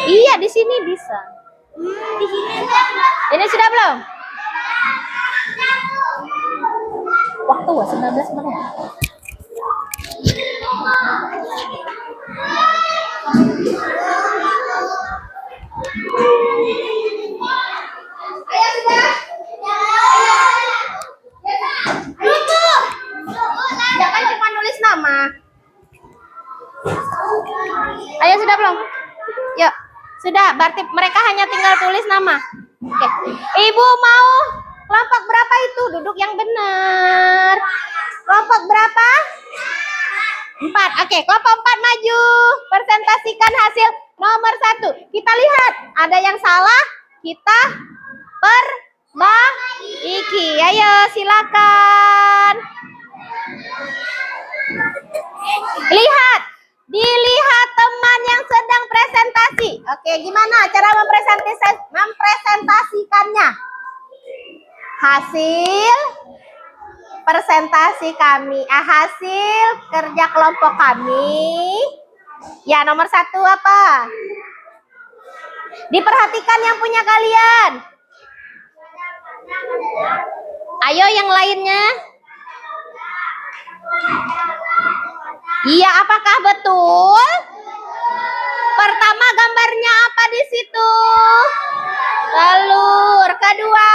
Iya, di sini bisa. Ini sudah belum? Waktu 19 menit. Jangan cuma nulis nama. Ayo, sudah belum? Yuk, sudah. Berarti mereka hanya tinggal tulis nama. Oke. Ibu mau kelompok berapa itu? Duduk yang benar. Kelompok berapa? 4. Oke, kelompok 4 maju. Presentasikan hasil nomor 1. Kita lihat, ada yang salah, kita perbaiki. Ayo, silakan. Lihat, dilihat teman yang sedang presentasi. Oke, gimana cara mempresentasikannya? Hasil presentasi kami, hasil kerja kelompok kami. Ya, nomor 1 apa? Diperhatikan yang punya kalian. Ayo yang lainnya. Iya, apakah betul? Pertama, gambarnya apa di situ? Telur. Kedua,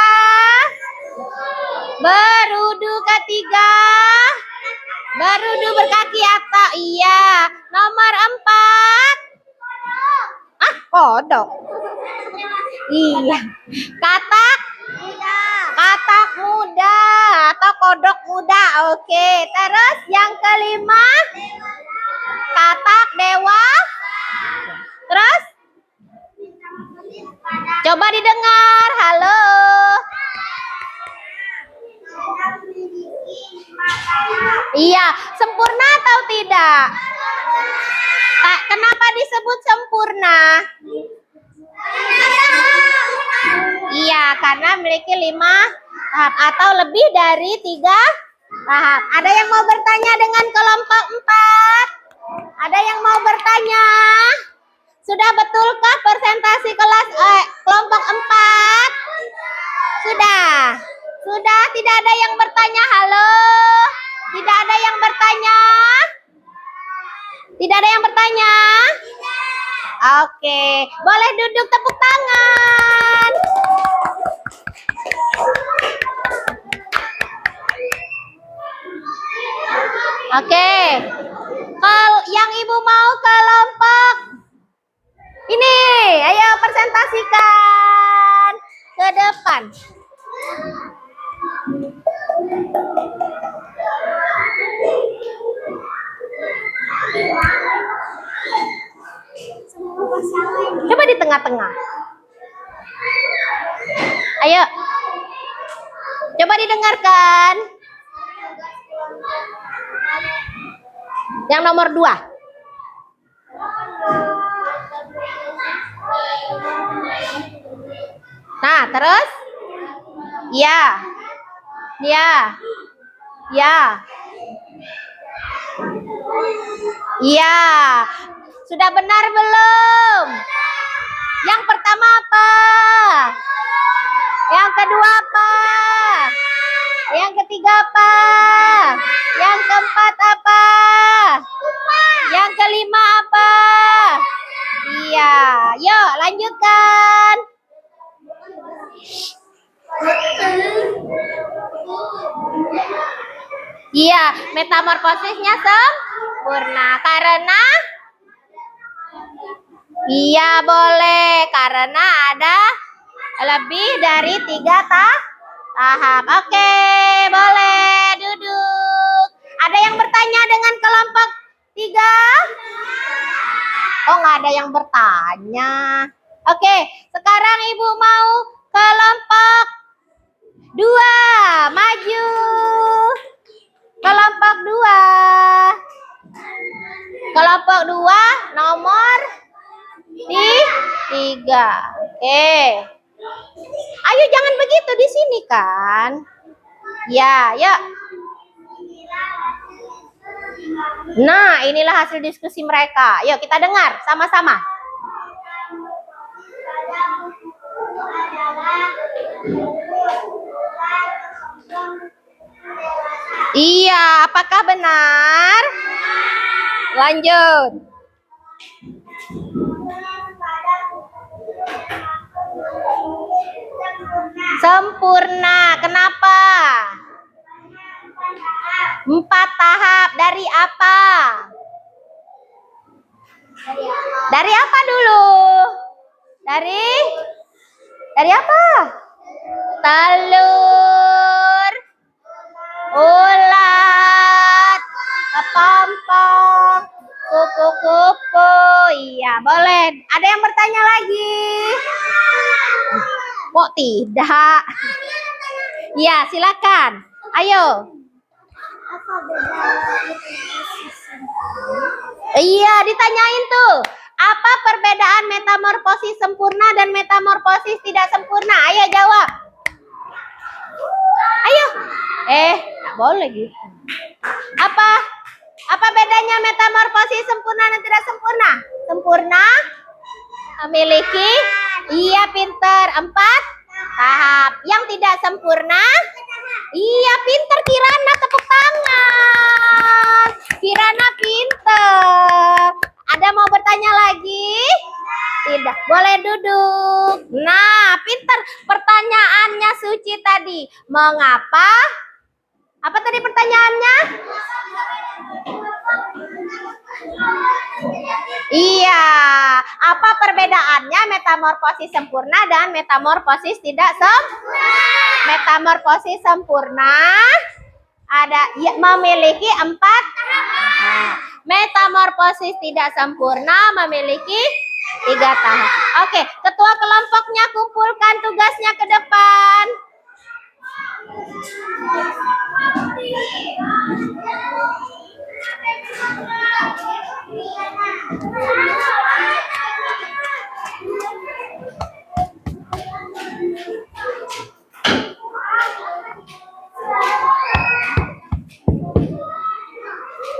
berudu. Ketiga, berudu berkaki atau iya. Nomor 4, kodok. Iya. Katak muda atau kodok muda. Oke. Terus yang kelima, katak dewa. Terus coba didengar. Halo. Iya, sempurna atau tidak? Kenapa disebut sempurna? Iya, karena memiliki 5 tahap atau lebih dari 3 tahap. Ada yang mau bertanya dengan kelompok 4? Ada yang mau bertanya? Sudah betulkah presentasi kelompok 4? Sudah. Sudah, tidak ada yang bertanya. Halo. Tidak ada yang bertanya? Tidak ada yang bertanya? Oke, boleh duduk, tepuk tangan. Oke. Kalau yang ibu mau kelompok ini, ayo presentasikan ke depan. Coba di tengah-tengah. Ayo. Coba didengarkan. Yang nomor 2. Nah, terus? Ya. Ya. Ya. Iya. Sudah benar belum? Yang pertama apa? Yang kedua apa? Yang ketiga apa? Yang keempat apa? Yang kelima apa? Iya. Yuk, lanjutkan. Iya, metamorfosisnya sempurna karena iya boleh karena ada lebih dari 3 tahap. tahap. Oke, boleh duduk. Ada yang bertanya dengan kelompok 3? Oh, nggak ada yang bertanya. Oke, sekarang Ibu mau kelompok 2. Maju. Kelompok 2. Kelompok 2 nomor 3. Oke. Ayo jangan begitu di sini kan. Ya, yuk. Nah, inilah hasil diskusi mereka. Yuk kita dengar sama-sama. Iya, apakah benar? Lanjut. Sempurna. Kenapa? 4 tahap. Dari apa? Dari apa dulu? Dari apa? Telur, ulat, kepompong, kupu-kupu. Iya, boleh. Ada yang bertanya lagi? Kok tidak? Ya, silakan. Ayo. Apa beda Iya, ditanyain tuh. Apa perbedaan metamorfosis sempurna dan metamorfosis tidak sempurna? Ayo jawab. Ayo. Nggak boleh gitu. Apa bedanya metamorfosis sempurna dan tidak sempurna? Sempurna memiliki, iya pinter, 4 tahap. Yang tidak sempurna, iya pinter Kirana, tepuk tangan. Kirana pinter. Ada mau bertanya lagi? Tidak. Boleh duduk. Nah, pinter. Pertanyaannya Suci tadi. Mengapa? Apa tadi pertanyaannya? Iya. Apa perbedaannya metamorfosis sempurna dan metamorfosis tidak sempurna? Metamorfosis sempurna memiliki 4 tahap. Metamorfosis tidak sempurna memiliki 3 tahap. Oke, ketua kelompoknya kumpulkan tugasnya ke depan.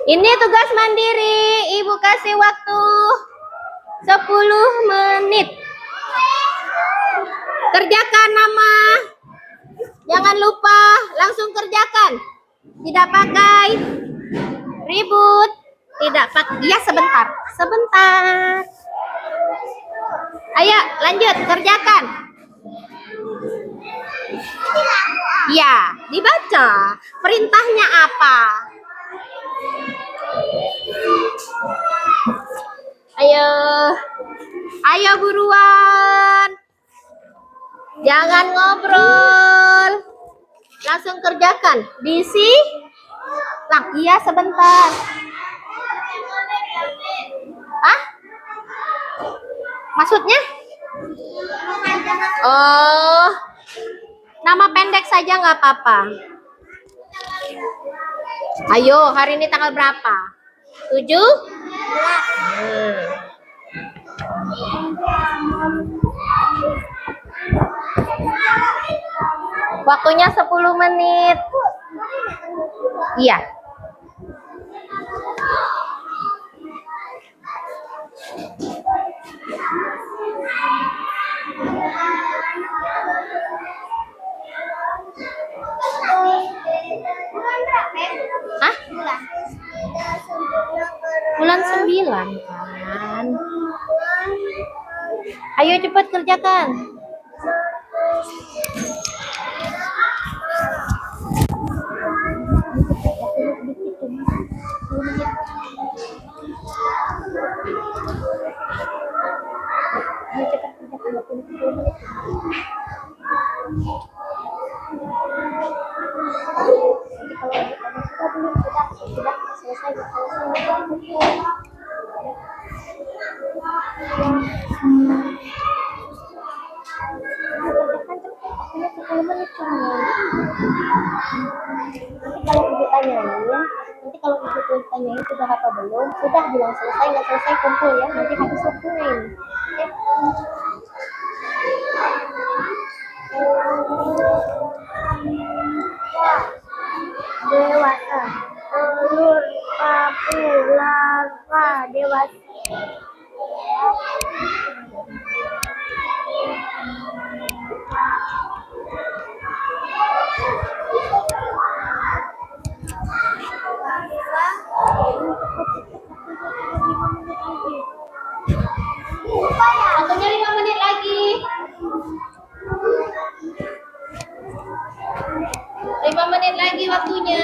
Ini tugas mandiri, Ibu kasih waktu 10 menit. Kerjakan nama. Jangan lupa, langsung kerjakan. Tidak pakai ribut. Tidak pakai, ya sebentar. Sebentar. Ayo, lanjut, kerjakan. Ya, dibaca. Perintahnya apa? Ayo buruan. Jangan ngobrol. Langsung kerjakan. Iya sebentar. Hah? Maksudnya? Oh, nama pendek saja nggak apa-apa. Ayo, hari ini tanggal berapa? 7? Waktunya 10 menit. Iya. Hah? Bulan 9 kan. Ayo cepat kerjakan. Ayo cepat kerjakan. kalau ditanya sudah belum, sudah selesai, selesai. Hanya 10 menit cuma. Nanti kalau ibu tanyain sudah apa belum, sudah bilang selesai, nggak selesai kumpul ya, nanti habis waktunya ini. Dewasa, telur, papu, larva, dewasa. Waktunya 5 menit lagi. 5 menit lagi waktunya.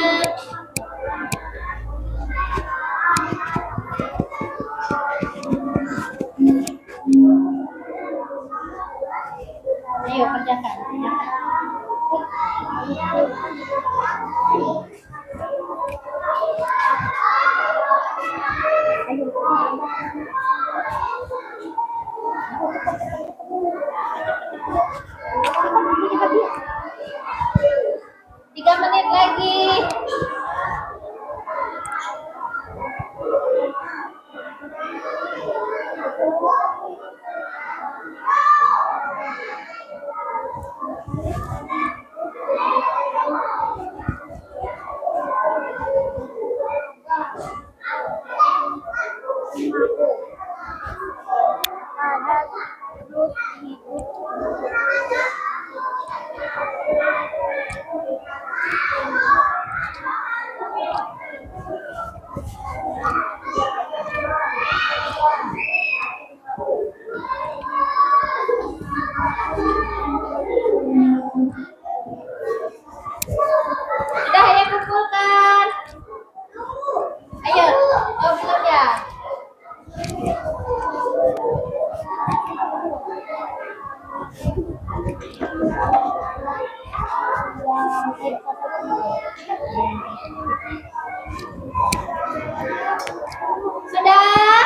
Ayo kerjakan. Tiga menit lagi. Ada terus hidup. Sudah, ayo kumpulkan. Ayo, oh belum ya? Sudah?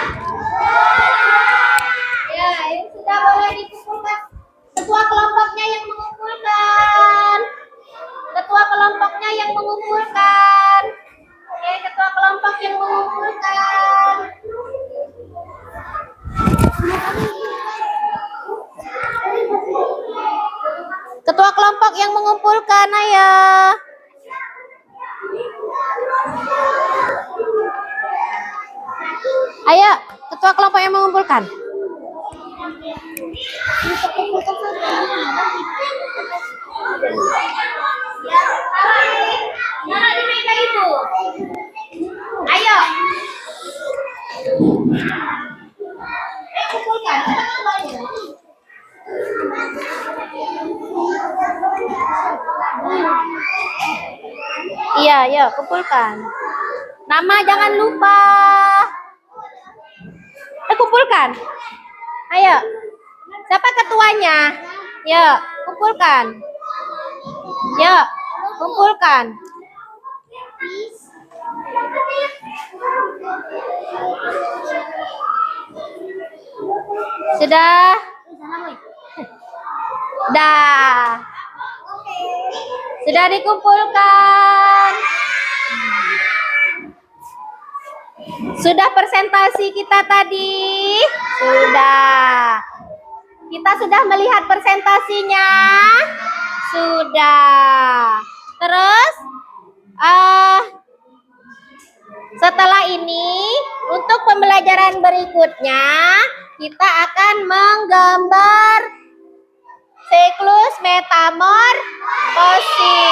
Ya, ini sudah boleh dikumpulkan. Ketua kelompoknya yang mengumpulkan. Ketua kelompoknya yang mengumpulkan. Oke, ketua kelompok yang mengumpulkan. Ketua kelompok yang mengumpulkan, ayo. Ayo, ketua kelompok yang mengumpulkan. Nah, di meja itu. Ayo. Kumpulkan. Iya, ya, kumpulkan. Nama jangan lupa. Kumpulkan. Ayo. Siapa ketuanya? Ya, kumpulkan. Ya, kumpulkan. Sudah? Dah. Sudah dikumpulkan. Sudah presentasi kita tadi? Sudah. Kita sudah melihat presentasinya? Sudah. Terus setelah ini untuk pembelajaran berikutnya kita akan menggambar siklus metamorfosis.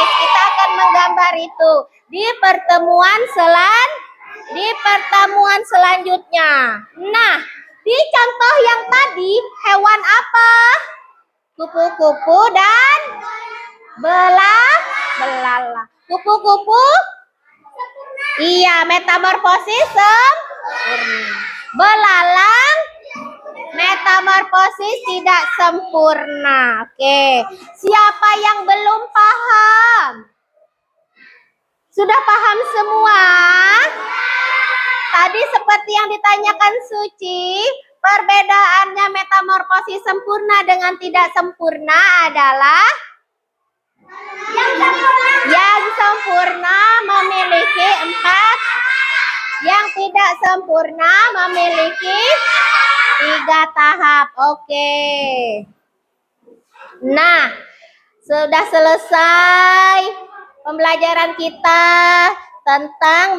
Kita akan menggambar itu di pertemuan selanjutnya. Nah, di contoh yang tadi hewan apa? Kupu-kupu dan belalai. Kupu-kupu? Iya, metamorfosis sempurna. Belalang metamorfosis tidak sempurna. Oke, siapa yang belum paham? Sudah paham semua? Tadi seperti yang ditanyakan Suci, perbedaannya metamorfosis sempurna dengan tidak sempurna adalah yang sempurna memiliki 4, yang tidak sempurna memiliki 3 tahap. Oke. Nah, sudah selesai pembelajaran kita tentang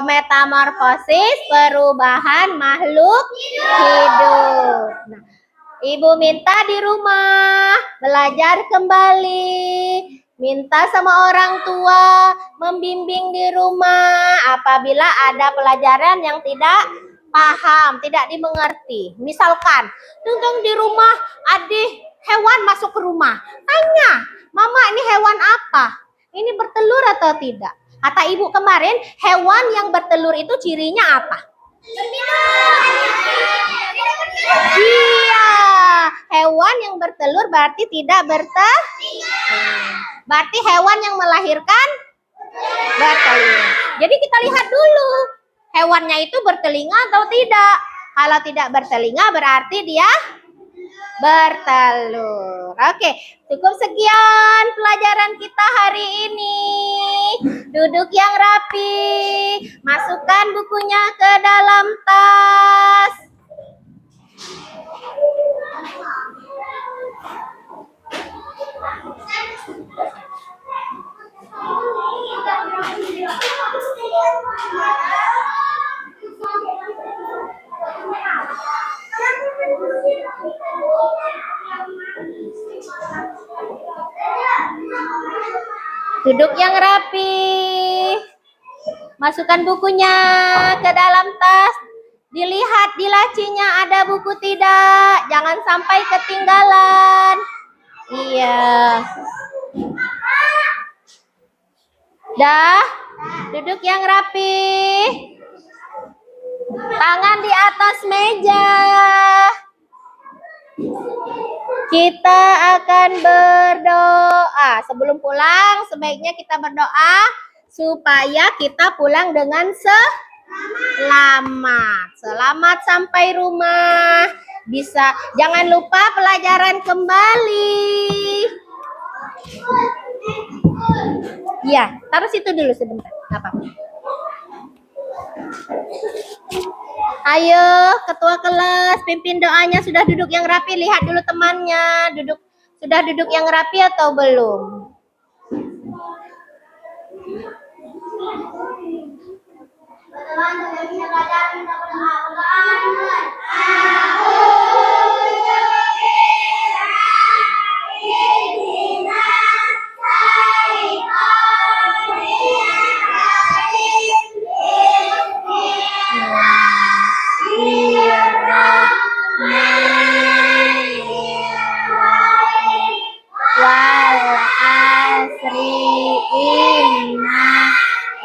metamorfosis perubahan makhluk hidup. Nah, Ibu minta di rumah belajar kembali, minta sama orang tua membimbing di rumah apabila ada pelajaran yang tidak paham, tidak dimengerti. Misalkan, tunggu di rumah ada hewan masuk ke rumah. Tanya, Mama ini hewan apa? Ini bertelur atau tidak? Kata ibu kemarin, hewan yang bertelur itu cirinya apa? Iya, hewan yang bertelur berarti tidak berarti hewan yang melahirkan bertelur. Jadi kita lihat dulu, hewannya itu bertelinga atau tidak. Kalau tidak bertelinga berarti dia bertelur. Oke, cukup sekian pelajaran kita hari ini. Duduk yang rapi, masukkan bukunya ke dalam tas. Duduk yang rapi. Masukkan bukunya ke dalam tas. Dilihat di lacinya ada buku tidak. Jangan sampai ketinggalan. Iya. Dah. Duduk yang rapi. Tangan di atas meja. Kita akan berdoa. Sebelum pulang, sebaiknya kita berdoa supaya kita pulang dengan selamat. Selamat sampai rumah. Bisa, jangan lupa pelajaran kembali. Ya, taruh situ dulu sebentar. Apa? Ayo, ketua kelas, pimpin doanya. Sudah duduk yang rapi, lihat dulu temannya. Sudah duduk yang rapi atau belum? Wal asri inna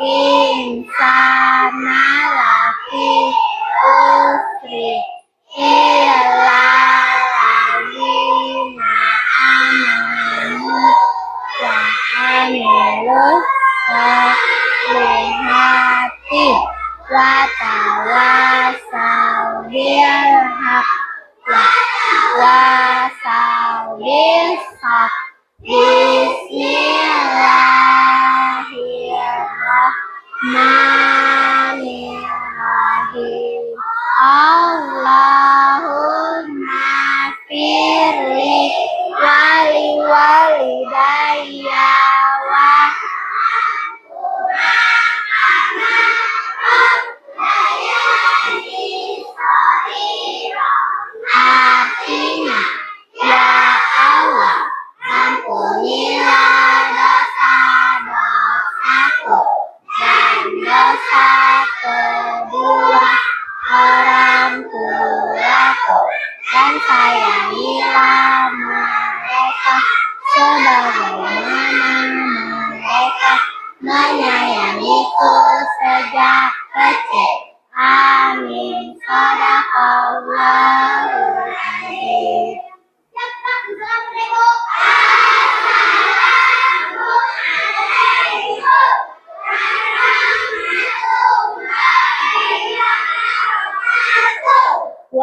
insana lafi usri illa allazina amanu wa amilus solihati wa tawasaw bil haqq wa bil haqq. Bismillahirrahmanirrahim. Allahumma firli wali walidayya wa artinya, ya Allah, ampunilah dosa-dosaku dan dosa kedua orang tuaku, dan sayangilah mereka sebagaimana mereka menyayangiku sejak kecil. Amin. Shadaqallahul adzim. Assalamualaikum.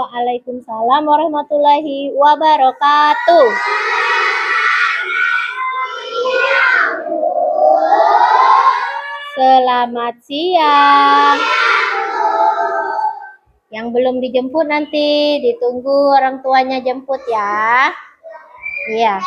Waalaikumsalam warahmatullahi wabarakatuh. Selamat siang. Yang belum dijemput nanti ditunggu orang tuanya jemput ya. Iya.